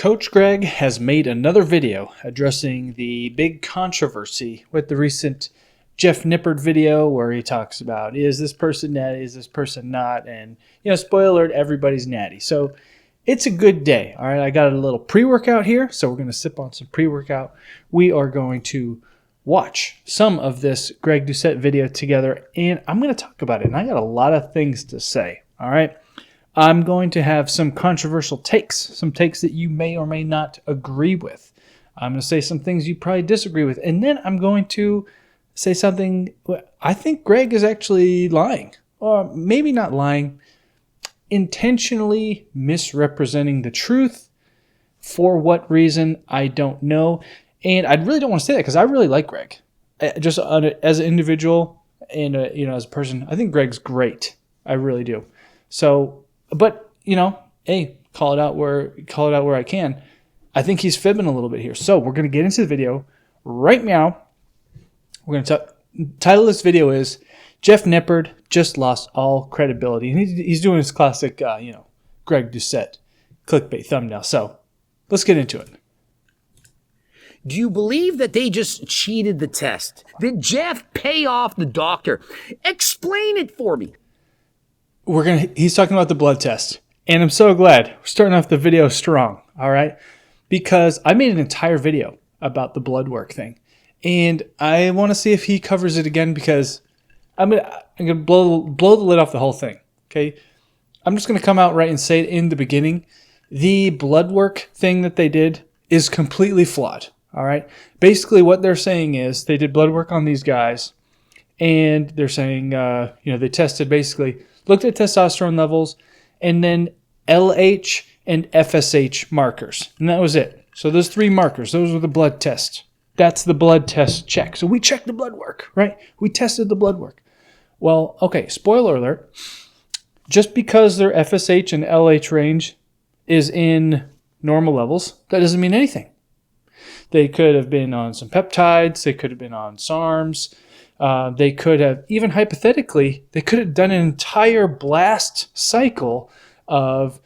Coach Greg has made another video addressing the big controversy with the recent Jeff Nippard video where he talks about, is this person natty, is this person not? And, spoiler alert, everybody's natty. So it's a good day. All right, I got a little pre-workout here, so we're going to sip on some pre-workout. We are going to watch some of this Greg Doucette video together, and I'm going to talk about it. And I got a lot of things to say, all right? I'm going to have some controversial takes, some takes that you may or may not agree with. I'm going to say some things you probably disagree with. And then I'm going to say something I think Greg is actually lying. Or maybe not lying, intentionally misrepresenting the truth. For what reason, I don't know. And I really don't want to say that because I really like Greg. Just as an individual and as a person, I think Greg's great. I really do. So... But, hey, call it out where I can. I think he's fibbing a little bit here. So we're going to get into the video right now. We're going to title this video is Jeff Nippard just lost all credibility. And he's doing his classic, Greg Doucette clickbait thumbnail. So let's get into it. Do you believe that they just cheated the test? Did Jeff pay off the doctor? Explain it for me. He's talking about the blood test. And I'm so glad we're starting off the video strong, all right? Because I made an entire video about the blood work thing. And I want to see if he covers it again because I'm gonna blow the lid off the whole thing, okay? I'm just going to come out right and say it in the beginning. The blood work thing that they did is completely flawed, all right? Basically what they're saying is they did blood work on these guys and they're saying, they tested basically... looked at testosterone levels, and then LH and FSH markers. And that was it. So those three markers, those were the blood tests. That's the blood test check. So we checked the blood work, right? We tested the blood work. Well, okay, spoiler alert. Just because their FSH and LH range is in normal levels, that doesn't mean anything. They could have been on some peptides. They could have been on SARMs. They could have, even hypothetically, they could have done an entire blast cycle of,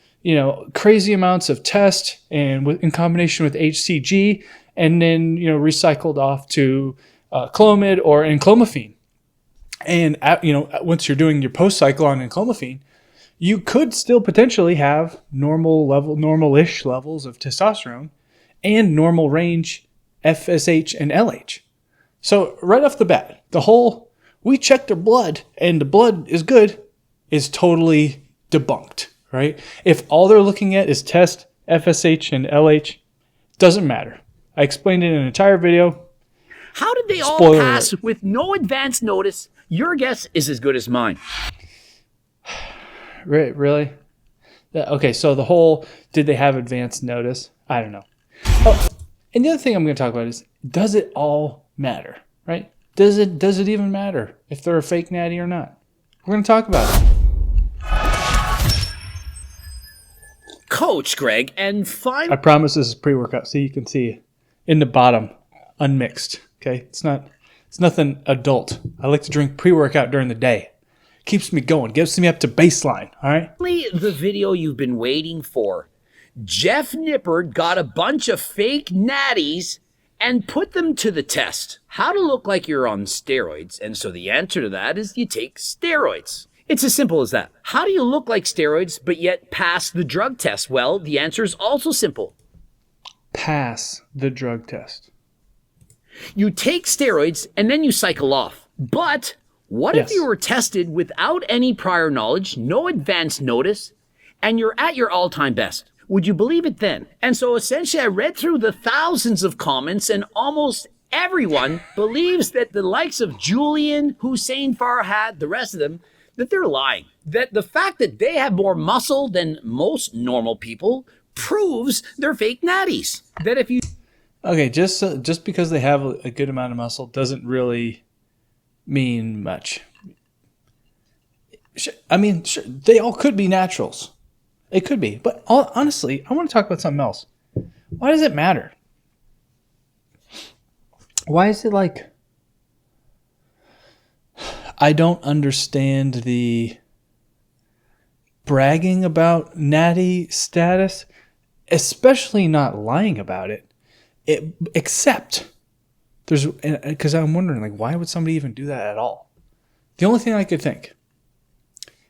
crazy amounts of test and in combination with HCG and then, recycled off to Clomid or enclomiphene. And, once you're doing your post-cycle on enclomiphene, you could still potentially have normal-ish levels of testosterone and normal range FSH and LH. So right off the bat, the whole, we checked their blood and the blood is good, is totally debunked, right? If all they're looking at is test FSH and LH, doesn't matter. I explained it in an entire video. How did they all pass with no advance notice? Your guess is as good as mine. Really? Okay, so the whole, did they have advance notice? I don't know. Oh, and the other thing I'm going to talk about is, does it all matter, right? Does it even matter if they're a fake natty or not? We're going to talk about it. Coach Greg, and I promise this is pre-workout, so you can see in the bottom, unmixed, okay? It's nothing adult. I like to drink pre-workout during the day. Keeps me going, gets me up to baseline, all right? The video you've been waiting for. Jeff Nippard got a bunch of fake natties and put them to the test. How to look like you're on steroids. And so the answer to that is you take steroids. It's as simple as that. How do you look like steroids but yet pass the drug test? Well, the answer is also simple. Pass the drug test. You take steroids and then you cycle off. But what if you were tested without any prior knowledge, no advance notice, and you're at your all-time best? Would you believe it then? And so essentially I read through the thousands of comments and almost everyone believes that the likes of Julian, Hussein Farhad, the rest of them, that they're lying. That the fact that they have more muscle than most normal people proves they're fake natties. That if you... Okay, just because they have a good amount of muscle doesn't really mean much. I mean, sure, they all could be naturals. It could be. But honestly, I want to talk about something else. Why does it matter? Why is it like... I don't understand the bragging about natty status. especially not lying about it, except because I'm wondering, like, why would somebody even do that at all? The only thing I could think,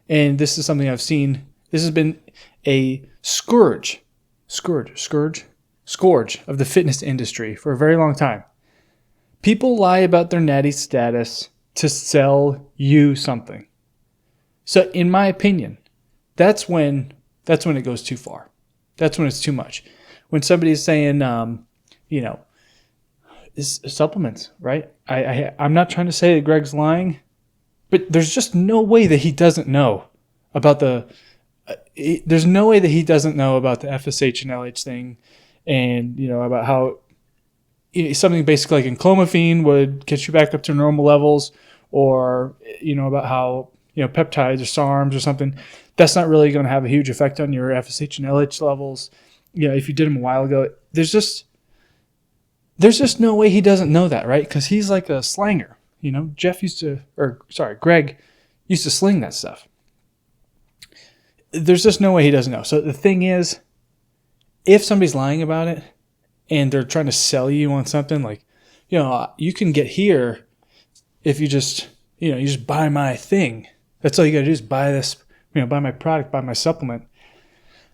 and this is something I've seen, this has been a scourge of the fitness industry for a very long time. People lie about their natty status to sell you something. So in my opinion, that's when it goes too far. That's when it's too much. When somebody's saying, supplements, right? I'm not trying to say that Greg's lying, but there's just no way that he doesn't know about there's no way that he doesn't know about the FSH and LH thing, and about how something basically like enclomiphene would get you back up to normal levels, or about how peptides or SARMs or something, that's not really going to have a huge effect on your FSH and LH levels. If you did them a while ago, there's just no way he doesn't know that, right? Because he's like a slanger. Greg used to sling that stuff. There's just no way he doesn't know. So the thing is, if somebody's lying about it and they're trying to sell you on something, like, you can get here if you just buy my thing. That's all you got to do is buy this, buy my product, buy my supplement.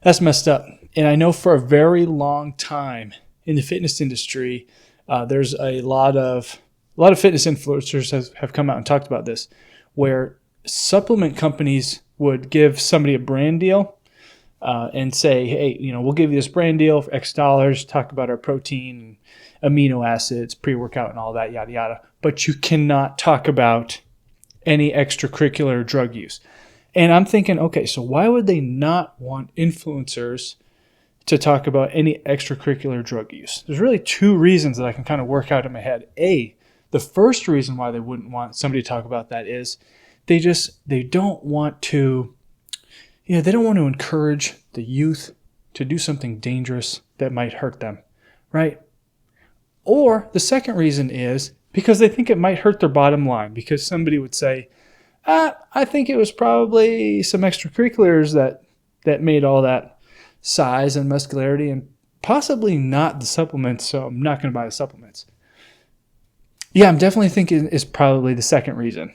That's messed up. And I know for a very long time in the fitness industry, there's a lot of fitness influencers have come out and talked about this, where supplement companies would give somebody a brand deal and say, hey, we'll give you this brand deal for X dollars, talk about our protein, amino acids, pre-workout and all that, yada, yada. But you cannot talk about any extracurricular drug use. And I'm thinking, okay, so why would they not want influencers to talk about any extracurricular drug use? There's really two reasons that I can kind of work out in my head. The first reason why they wouldn't want somebody to talk about that is they don't want to, they don't want to encourage the youth to do something dangerous that might hurt them, right? Or the second reason is because they think it might hurt their bottom line, because somebody would say, I think it was probably some extracurriculars that made all that size and muscularity, and possibly not the supplements, so I'm not going to buy the supplements. Yeah, I'm definitely thinking it's probably the second reason.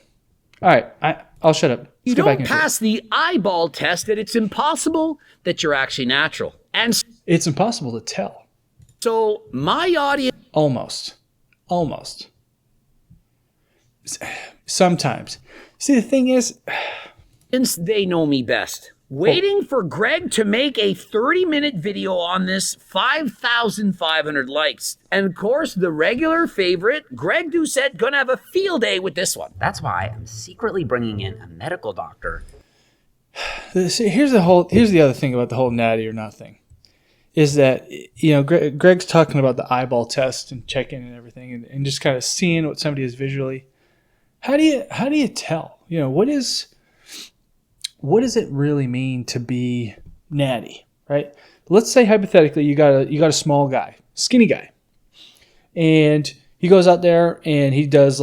All right, I'll shut up. You don't pass the eyeball test, that it's impossible that you're actually natural. And it's impossible to tell. So my audience... Almost. Sometimes. See, the thing is... Since they know me best. Waiting for Greg to make a 30-minute video on this, 5,500 likes. And of course, the regular favorite, Greg Doucette, gonna have a field day with this one. That's why I'm secretly bringing in a medical doctor. See, here's the other thing about the whole natty or not thing. Is that, Greg's talking about the eyeball test and checking and everything, and just kind of seeing what somebody is visually. How do you tell? What does it really mean to be natty, right? Let's say hypothetically you got a small guy, skinny guy, and he goes out there and he does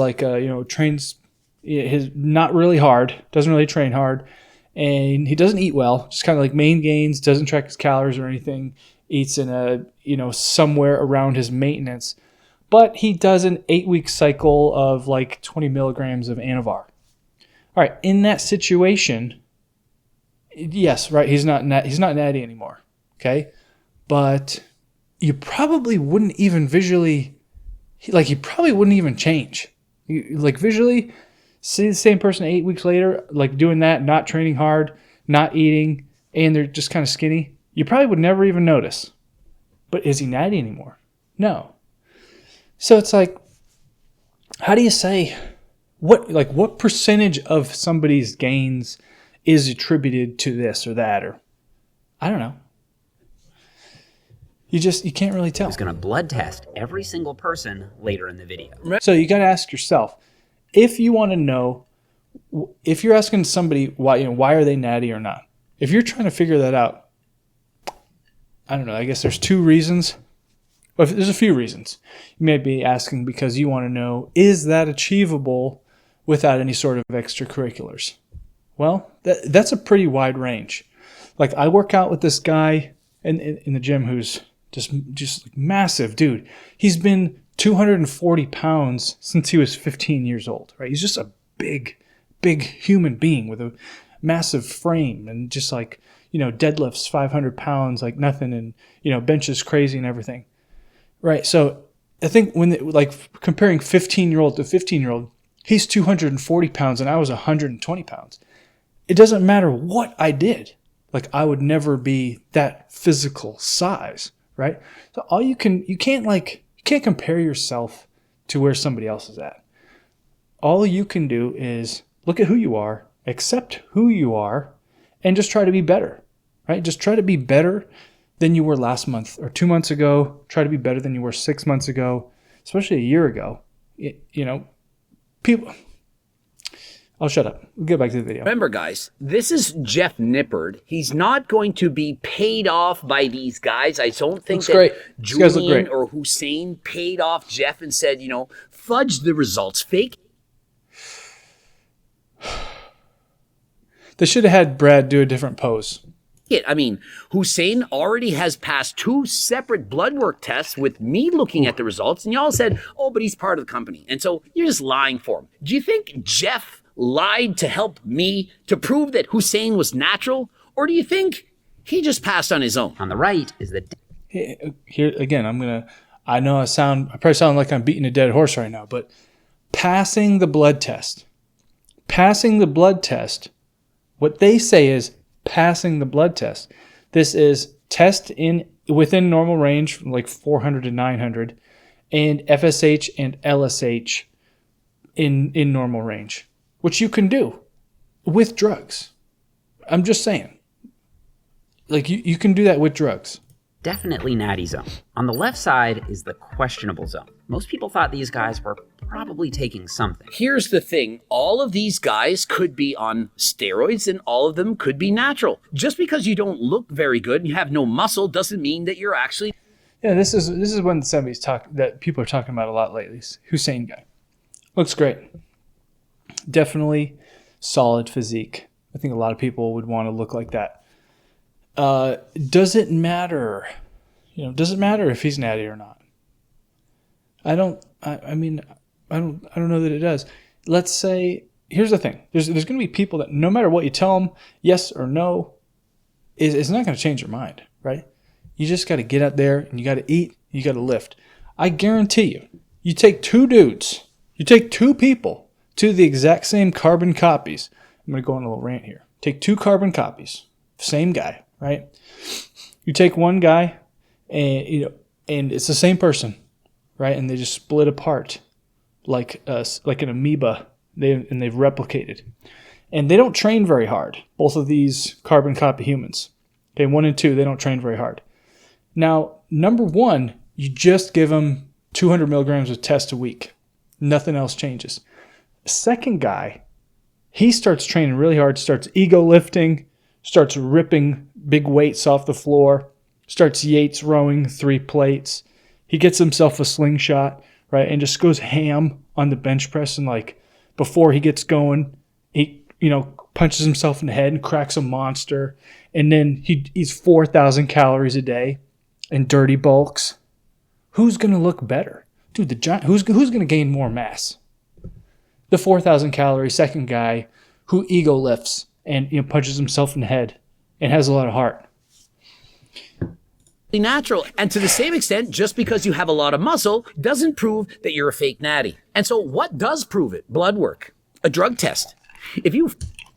trains his not really hard, doesn't really train hard, and he doesn't eat well, just kind of like main gains, doesn't track his calories or anything, eats in a somewhere around his maintenance, but he does an 8-week cycle of like 20 milligrams of Anavar. All right, in that situation. Yes, right. He's not natty anymore. Okay, but you probably wouldn't even visually, he probably wouldn't even change. Visually, see the same person 8 weeks later, doing that, not training hard, not eating, and they're just kind of skinny. You probably would never even notice. But is he natty anymore? No. So it's like, how do you say what percentage of somebody's gains is attributed to this or that, or I don't know. You can't really tell. He's going to blood test every single person later in the video. So you got to ask yourself, if you want to know, if you're asking somebody why are they natty or not, if you're trying to figure that out, I don't know. I guess there's two reasons. Well, there's a few reasons. You may be asking because you want to know, is that achievable without any sort of extracurriculars? Well, that's a pretty wide range. I work out with this guy in the gym who's just like massive dude. He's been 240 pounds since he was 15 years old, right? He's just a big human being with a massive frame and just like, deadlifts 500 pounds like nothing and, benches crazy and everything, right? So I think comparing 15-year-old to 15-year-old, he's 240 pounds and I was 120 pounds. It doesn't matter what I did. Like I would never be that physical size, right? So you can't compare yourself to where somebody else is at. All you can do is look at who you are, accept who you are, and just try to be better, right? Just try to be better than you were last month or 2 months ago. Try to be better than you were 6 months ago, especially a year ago. People... I'll shut up. We'll get back to the video. Remember, guys, this is Jeff Nippard. He's not going to be paid off by these guys. I don't think that Julian or Hussein paid off Jeff and said, fudge the results. Fake. They should have had Brad do a different pose. I mean, Hussein already has passed 2 separate blood work tests with me looking at the results, and y'all said, oh, but he's part of the company. And so you're just lying for him. Do you think Jeff lied to help me to prove that Hussein was natural? Or do you think he just passed on his own? On the right is the... Here, again, I know I probably sound like I'm beating a dead horse right now, but passing the blood test, what they say is passing the blood test. This is test within normal range, like 400 to 900, and FSH and LSH in normal range, which you can do with drugs. I'm just saying. Like, you can do that with drugs. Definitely natty zone. On the left side is the questionable zone. Most people thought these guys were probably taking something. Here's the thing. All of these guys could be on steroids and all of them could be natural. Just because you don't look very good and you have no muscle doesn't mean that you're actually... Yeah, this is one that people are talking about a lot lately. Hussein guy. Looks great. Definitely solid physique. I think a lot of people would want to look like that. Does it matter? Does it matter if he's natty or not? I don't know that it does. Let's say, here's the thing. There's going to be people that no matter what you tell them, yes or no, it's not going to change your mind, right? You just got to get out there and you got to eat, you got to lift. I guarantee you take 2 dudes, you take 2 people to the exact same carbon copies. I'm going to go on a little rant here. Take 2 carbon copies, same guy, right? You take one guy and and it's the same person, right? And they just split apart like an amoeba. They've replicated. And they don't train very hard. Both of these carbon copy humans. Okay, 1 and 2, they don't train very hard. Now, number 1, you just give them 200 milligrams of test a week. Nothing else changes. Second guy, he starts training really hard, starts ego lifting, starts ripping big weights off the floor, starts Yates rowing 3 plates. He gets himself a slingshot, right, and just goes ham on the bench press. And like before he gets going, he punches himself in the head and cracks a monster. And then he eats 4,000 calories a day in dirty bulks. Who's going to look better? Dude, the giant, who's going to gain more mass? The 4,000 calorie second guy who ego lifts and punches himself in the head and has a lot of heart. Natural. And to the same extent, just because you have a lot of muscle doesn't prove that you're a fake natty. And so what does prove it? Blood work, a drug test.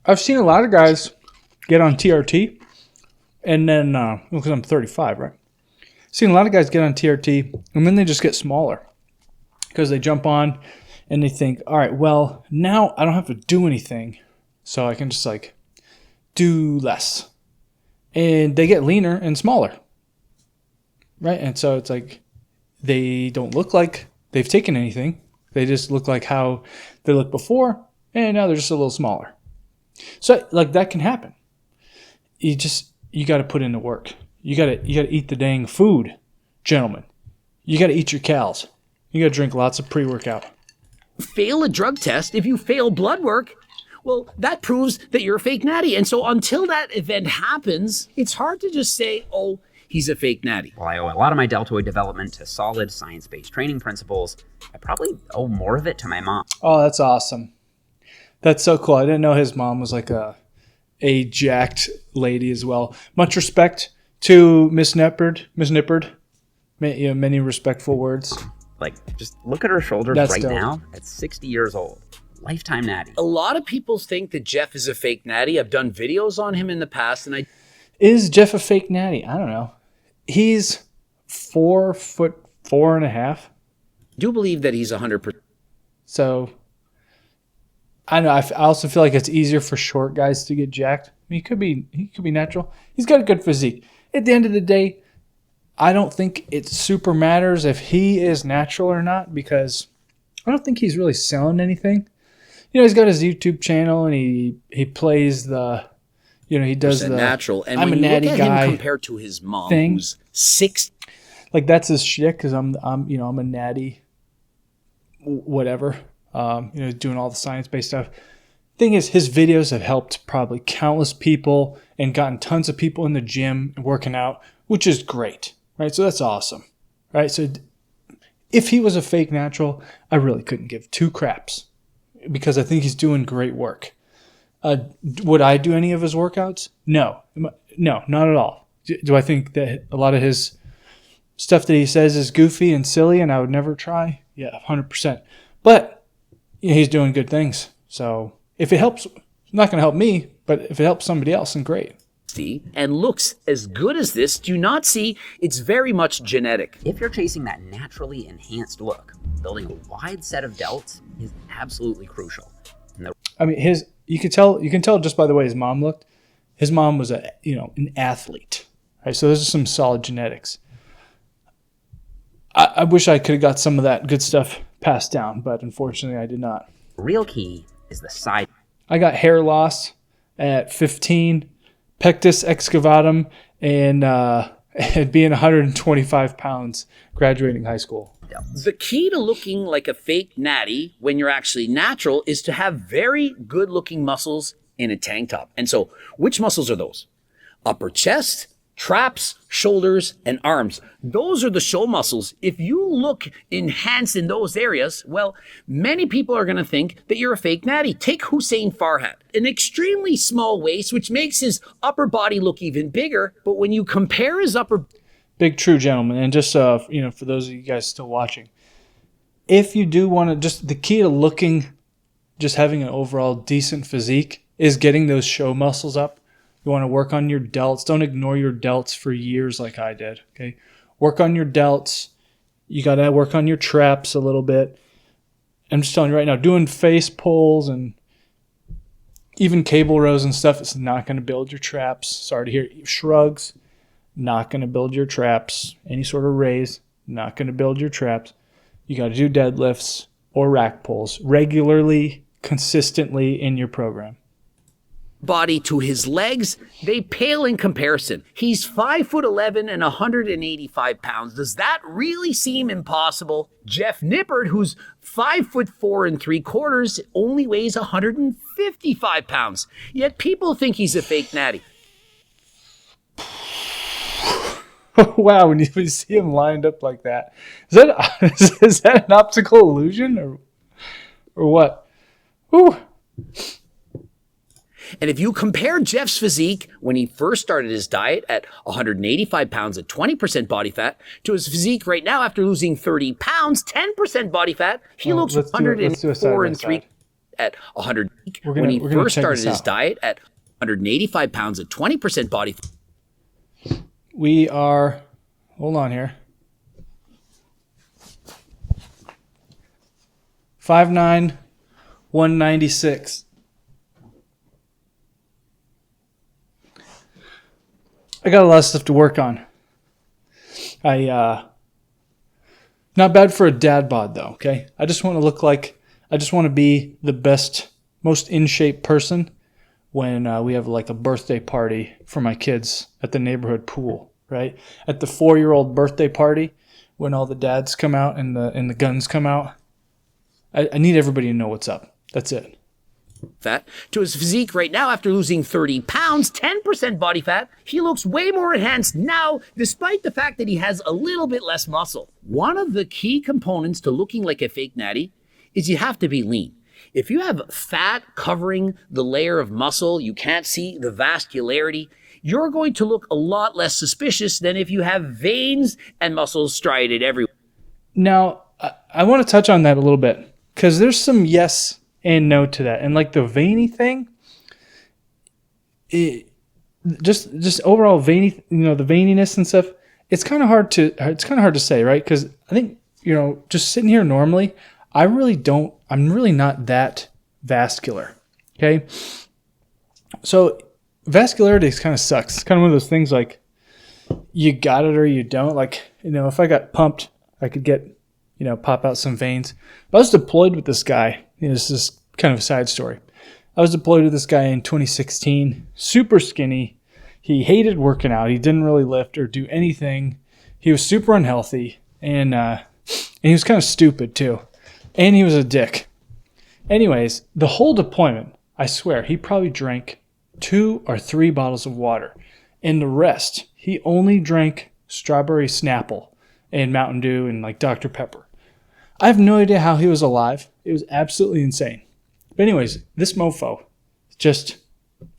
I've seen a lot of guys get on TRT and then, because I'm 35, right? Seen a lot of guys get on TRT and then they just get smaller because they jump on and they think, all right, well, now I don't have to do anything. So I can just do less. And they get leaner and smaller. Right? And so it's like they don't look like they've taken anything. They just look like how they looked before, and now they're just a little smaller. So that can happen. You got to put in the work. You got to eat the dang food, gentlemen. You got to eat your cals. You got to drink lots of pre-workout. Fail a drug test, if you fail blood work, well, that proves that you're a fake natty. And so until that event happens, it's hard to just say, oh, he's a fake natty. While I owe a lot of my deltoid development to solid science-based training principles, I probably owe more of it to my mom. Oh, that's awesome. That's so cool. I didn't know his mom was like a jacked lady as well. Much respect to Miss Nippard. Many respectful words. Like, just look at her shoulders right now at 60 years old. Lifetime natty. A lot of people think that Jeff is a fake natty. I've done videos on him in the past, and Is Jeff a fake natty? I don't know. He's 4'4.5". do believe that he's 100%. So I don't know. I also feel like it's easier for short guys to get jacked. I mean, he could be natural. He's got a good physique. At the end of the day, I don't think it super matters if he is natural or not, because I don't think he's really selling anything. He's got his YouTube channel and he plays the, he does the natural. And I'm when a natty you look at guy him compared to his mom, thing, who's 6, like that's his shit, because I'm a natty, whatever. Doing all the science-based stuff. Thing is, his videos have helped probably countless people and gotten tons of people in the gym and working out, which is great, right? So that's awesome, right? So if he was a fake natural, I really couldn't give two craps, because I think he's doing great work. Would I do any of his workouts? No, not at all. Do I think that a lot of his stuff that he says is goofy and silly and I would never try? Yeah, 100%. But he's doing good things. So if it helps, it's not going to help me, but if it helps somebody else, then great. And looks as good as this, do not see it's very much genetic. If you're chasing that naturally enhanced look, building a wide set of delts is absolutely crucial. You can tell just by the way his mom looked. His mom was an athlete, right? So those are some solid genetics. I wish I could have got some of that good stuff passed down, but unfortunately I did not. The real key is the side. I got hair loss at 15, pectus excavatum, and being 125 pounds graduating high school. The key to looking like a fake natty when you're actually natural is to have very good looking muscles in a tank top. And so which muscles are those? Upper chest, traps, shoulders, and arms. Those are the show muscles. If you look enhanced in those areas, well, many people are going to think that you're a fake natty. Take Hussein Farhat, an extremely small waist, which makes his upper body look even bigger. But when you compare his upper... Big true, gentlemen. And just, for those of you guys still watching, if you do want to, just the key to looking, just having an overall decent physique is getting those show muscles up. You want to work on your delts. Don't ignore your delts for years like I did, okay? Work on your delts. You got to work on your traps a little bit. I'm just telling you right now, doing face pulls and even cable rows and stuff, it's not going to build your traps. Sorry to hear. Shrugs, not going to build your traps. Any sort of raise, not going to build your traps. You got to do deadlifts or rack pulls regularly, consistently in your program. Body to his legs, they pale in comparison. He's 5'11" and 185 pounds. Does that really seem impossible? Jeff Nippard, who's 5'4" and 3/4, only weighs 155 pounds. Yet people think he's a fake natty. Wow, when you see him lined up like that, is that an optical illusion or what? Whew. And if you compare Jeff's physique when he first started his diet at 185 pounds at 20% body fat to his physique right now after losing 30 pounds, 10% body fat, he looks 104 and 3 at 100. When he first started his diet at 185 pounds at 20% body fat. We are, hold on here, 5'9", 196. I got a lot of stuff to work on. Not bad for a dad bod though, okay? I just want to be the best, most in shape person when we have like a birthday party for my kids at the neighborhood pool, right? At the 4-year-old birthday party, when all the dads come out and the guns come out, I need everybody to know what's up. That's it. fat to his physique right now after losing 30 pounds, 10% body fat. He looks way more enhanced now, despite the fact that he has a little bit less muscle. One of the key components to looking like a fake natty is you have to be lean. If you have fat covering the layer of muscle, you can't see the vascularity, you're going to look a lot less suspicious than if you have veins and muscles striated everywhere. Now, I want to touch on that a little bit because there's some yes and no to that. And like the veiny thing, just overall veiny, the veininess and stuff, it's kind of hard to say, right? Because I think, just sitting here normally, I'm really not that vascular. Okay. So vascularity kind of sucks. It's kind of one of those things like you got it or you don't. Like, if I got pumped, I could get, pop out some veins. But I was deployed with this guy. This is kind of a side story. I was deployed with this guy in 2016, super skinny. He hated working out. He didn't really lift or do anything. He was super unhealthy, and he was kind of stupid too. And he was a dick. Anyways, the whole deployment, I swear, he probably drank 2 or 3 bottles of water. And the rest, he only drank strawberry Snapple and Mountain Dew and like Dr. Pepper. I have no idea how he was alive. It was absolutely insane. But anyways, this mofo, I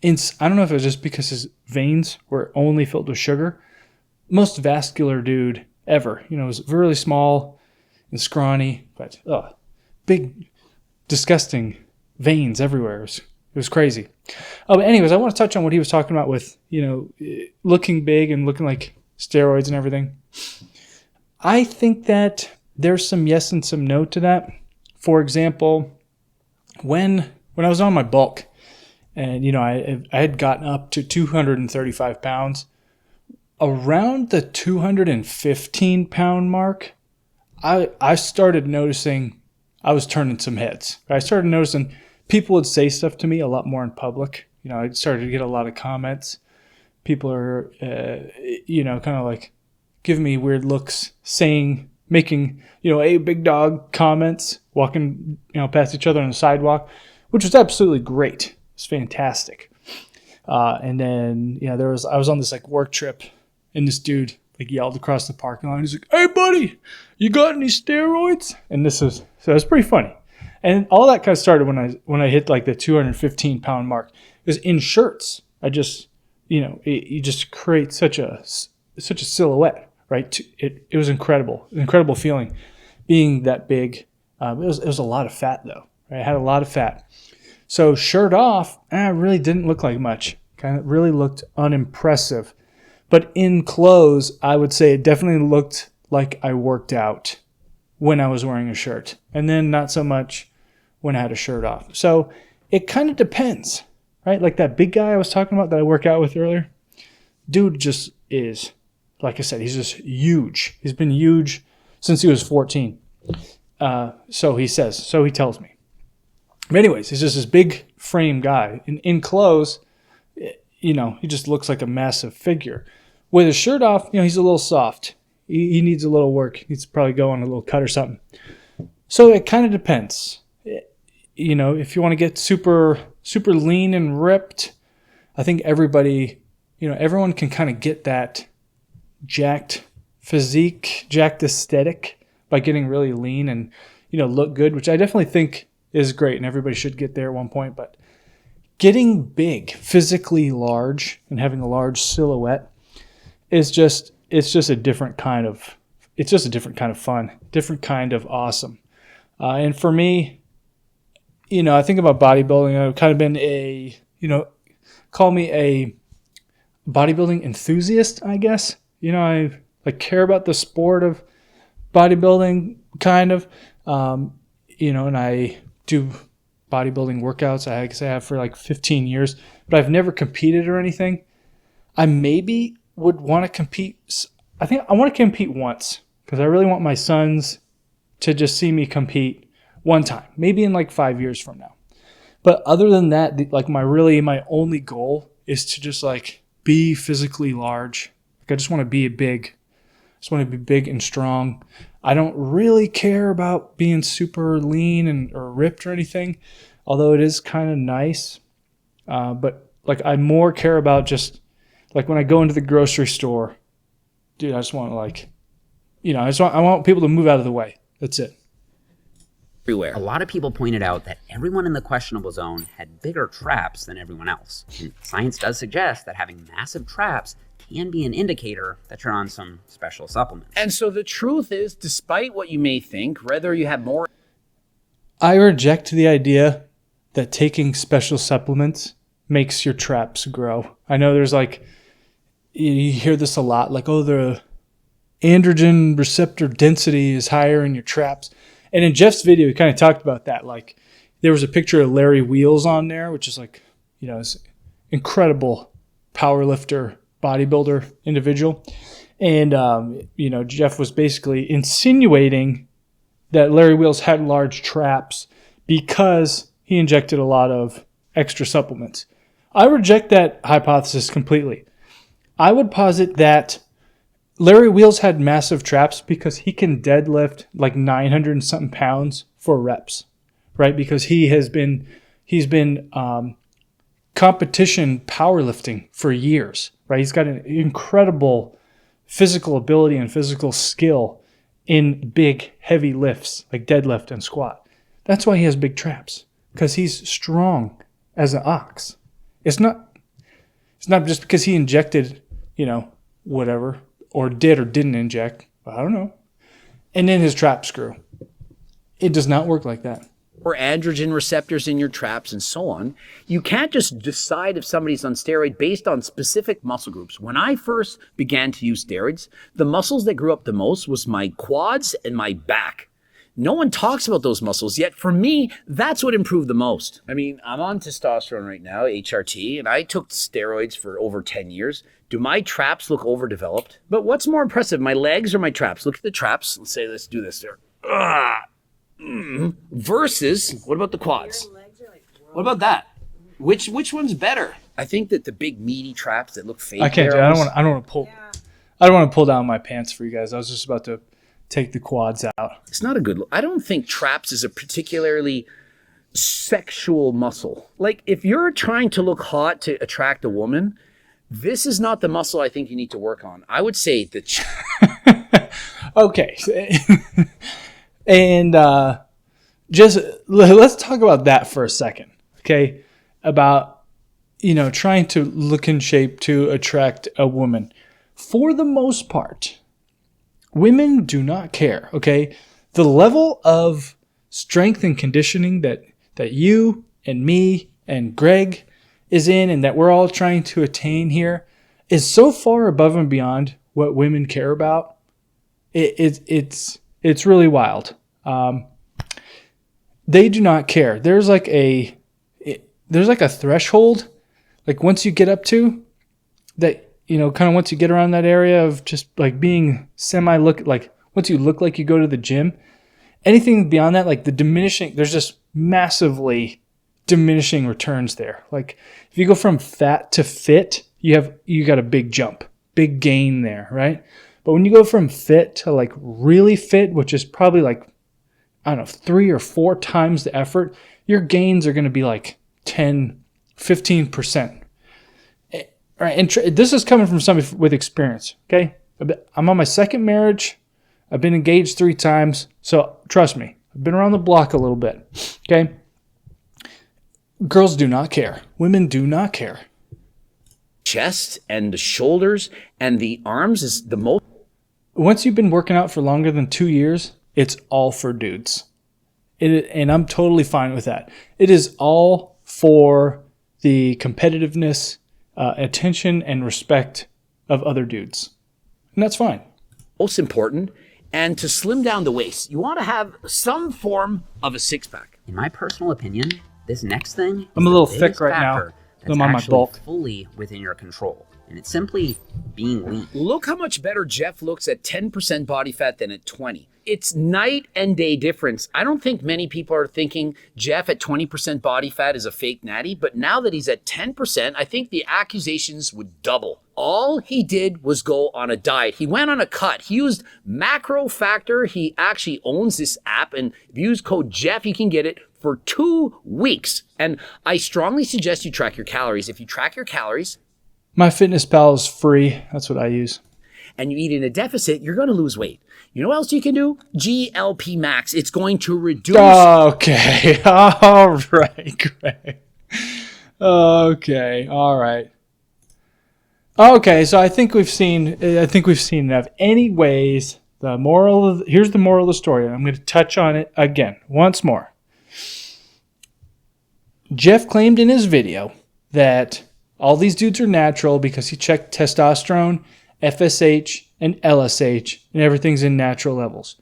don't know if it was just because his veins were only filled with sugar. Most vascular dude ever. Was really small and scrawny, but big, disgusting veins everywhere. It was crazy. Oh, but anyways, I want to touch on what he was talking about with, looking big and looking like steroids and everything. I think that there's some yes and some no to that. For example, when I was on my bulk and, I had gotten up to 235 pounds, around the 215 pound mark, I started noticing I was turning some heads. I started noticing people would say stuff to me a lot more in public. I started to get a lot of comments. People are, kind of like giving me weird looks, making, a big dog comments, walking, past each other on the sidewalk, which was absolutely great. It's fantastic. And then, I was on this like work trip, and this dude like yelled across the parking lot. He's like, "Hey buddy, you got any steroids?" And so it was pretty funny. And all that kind of started when I hit like the 215 pound mark. Because in shirts, I just, you just create such a silhouette, right? It was incredible feeling being that big. It was a lot of fat though. Right? I had a lot of fat. So shirt off, I really didn't look like much. Kind of really looked unimpressive. But in clothes, I would say it definitely looked like I worked out when I was wearing a shirt. And then not so much when I had a shirt off. So it kind of depends, right? Like that big guy I was talking about that I work out with earlier. Dude just is, like I said, he's just huge. He's been huge since he was 14. So he tells me. But anyways, he's just this big frame guy. In clothes, he just looks like a massive figure. With his shirt off, he's a little soft. He needs a little work. He needs to probably go on a little cut or something. So it kind of depends. If you want to get super, super lean and ripped, I think everybody, everyone can kind of get that jacked physique, jacked aesthetic by getting really lean and, look good, which I definitely think is great. And everybody should get there at one point. But getting big, physically large and having a large silhouette it's just a different kind of fun, different kind of awesome. And for me, I think about bodybuilding. I've kind of been call me a bodybuilding enthusiast, I guess. I care about the sport of bodybuilding kind of, and I do bodybuilding workouts. I guess I have for like 15 years, but I've never competed or anything. I maybe would want to compete. I think I want to compete once because I really want my sons to just see me compete one time, maybe in like 5 years from now. But other than that, like my only goal is to just like be physically large. Like I just want to be big. I just want to be big and strong. I don't really care about being super lean or ripped or anything. although it is kind of nice. But like I more care about just like when I go into the grocery store, dude, I just want to like, I want people to move out of the way. That's it. Everywhere. A lot of people pointed out that everyone in the questionable zone had bigger traps than everyone else. And science does suggest that having massive traps can be an indicator that you're on some special supplements. And so the truth is, despite what you may think, whether you have more... I reject the idea that taking special supplements makes your traps grow. I know there's like, you hear this a lot, like, oh, the androgen receptor density is higher in your traps. And in Jeff's video, he kind of talked about that. Like, there was a picture of Larry Wheels on there, which is like, this incredible powerlifter, bodybuilder individual. And, Jeff was basically insinuating that Larry Wheels had large traps because he injected a lot of extra supplements. I reject that hypothesis completely. I would posit that Larry Wheels had massive traps because he can deadlift like 900 and something pounds for reps, right? Because he's been competition powerlifting for years, right? He's got an incredible physical ability and physical skill in big, heavy lifts like deadlift and squat. That's why he has big traps, because he's strong as an ox. It's not just because he injected, whatever, or did or didn't inject. I don't know. And then his traps grew. It does not work like that. Or androgen receptors in your traps and so on. You can't just decide if somebody's on steroid based on specific muscle groups. When I first began to use steroids, the muscles that grew up the most was my quads and my back. No one talks about those muscles, yet for me, that's what improved the most. I mean, I'm on testosterone right now, HRT, and I took steroids for over 10 years. Do my traps look overdeveloped? But what's more impressive, my legs or my traps? Look at the traps. Let's do this there. Versus, what about the quads? What about that? Which one's better? I think that the big meaty traps that look fake. I can't. I don't want to pull. Yeah. I don't want to pull down my pants for you guys. I was just about to take the quads out. It's not a good look. I don't think traps is a particularly sexual muscle. Like if you're trying to look hot to attract a woman, this is not the muscle I think you need to work on. I would say that. Okay. And just let's talk about that for a second, okay? About, trying to look in shape to attract a woman. For the most part, women do not care, okay? The level of strength and conditioning that you and me and Greg is in and that we're all trying to attain here is so far above and beyond what women care about. It's really wild. They do not care. There's like a threshold, like once you get up to that, kind of once you get around that area of just like being like once you look like you go to the gym, anything beyond that, like there's just massively diminishing returns there. Like if you go from fat to fit, you got a big jump, big gain there, right? But when you go from fit to like really fit, which is probably like, I don't know, 3 or 4 times the effort, your gains are going to be like 10, 15%. Right, and this is coming from somebody with experience, okay? I'm on my second marriage. I've been engaged 3 times, so trust me, I've been around the block a little bit, okay? Girls do not care. Women do not care. Chest and the shoulders and the arms is the most. Once you've been working out for longer than 2 years, it's all for dudes. And I'm totally fine with that. It is all for the competitiveness, attention, and respect of other dudes. And that's fine. Most important. And to slim down the waist, you want to have some form of a six-pack. In my personal opinion, this next thing I'm a little thick right now. That's I'm on my bulk. Fully within your control. And it's simply being lean. Look how much better Jeff looks at 10% body fat than at 20. It's night and day difference. I don't think many people are thinking Jeff at 20% body fat is a fake natty, but now that he's at 10%, I think the accusations would double. All he did was go on a diet. He went on a cut. He used Macro Factor. He actually owns this app, and if you use code Jeff, you can get it for 2 weeks. And I strongly suggest you track your calories. If you track your calories, MyFitnessPal is free. That's what I use. And you eat in a deficit, you're going to lose weight. You know what else you can do? GLP Max. It's going to reduce. Okay. All right, Greg. Okay. All right. Okay. So I think we've seen enough. Anyways, here's the moral of the story. I'm going to touch on it again once more. Jeff claimed in his video that all these dudes are natural because he checked testosterone, FSH, and LSH, and everything's in natural levels.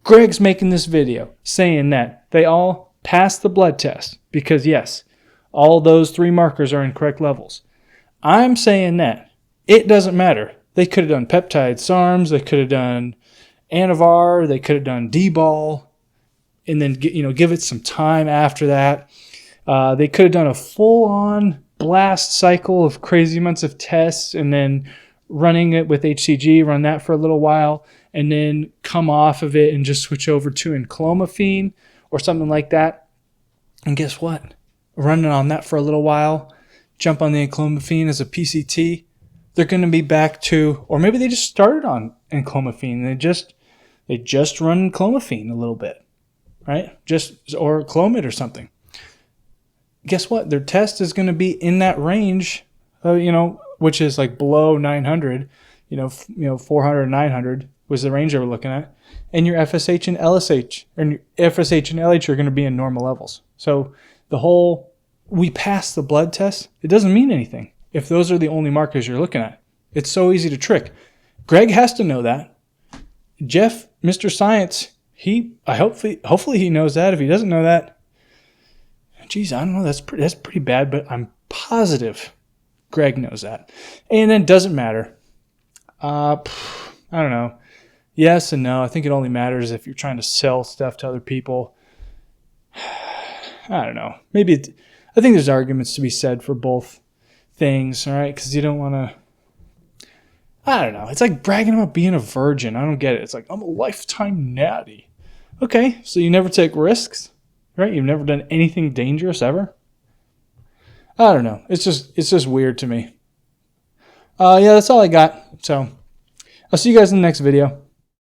Greg's making this video saying that they all passed the blood test because, yes, all those 3 markers are in correct levels. I'm saying that it doesn't matter. They could have done peptide SARMs, they could have done Anavar, they could have done D-ball, and then give it some time after that. They could have done a full-on blast cycle of crazy amounts of tests and then running it with HCG, run that for a little while, and then come off of it and just switch over to enclomiphene or something like that. And guess what? Running on that for a little while, jump on the enclomiphene as a PCT, they're going to be back to, or maybe they just started on enclomiphene. They just run enclomiphene a little bit, right? Or Clomid or something. Guess what? Their test is going to be in that range, which is like below 900, 400, 900 was the range they were looking at. And your FSH and LSH, and your FSH and LH are going to be in normal levels. So we passed the blood test, it doesn't mean anything if those are the only markers you're looking at. It's so easy to trick. Greg has to know that. Jeff, Mr. Science, hopefully he knows that. If he doesn't know that, geez, I don't know, that's pretty bad, but I'm positive Greg knows that. And then doesn't matter. I don't know. Yes and no. I think it only matters if you're trying to sell stuff to other people. I don't know. I think there's arguments to be said for both things, all right? Because you don't want to, I don't know. It's like bragging about being a virgin. I don't get it. It's like, I'm a lifetime natty. Okay, so you never take risks, right? You've never done anything dangerous ever? I don't know. It's just weird to me. Yeah, that's all I got. So I'll see you guys in the next video.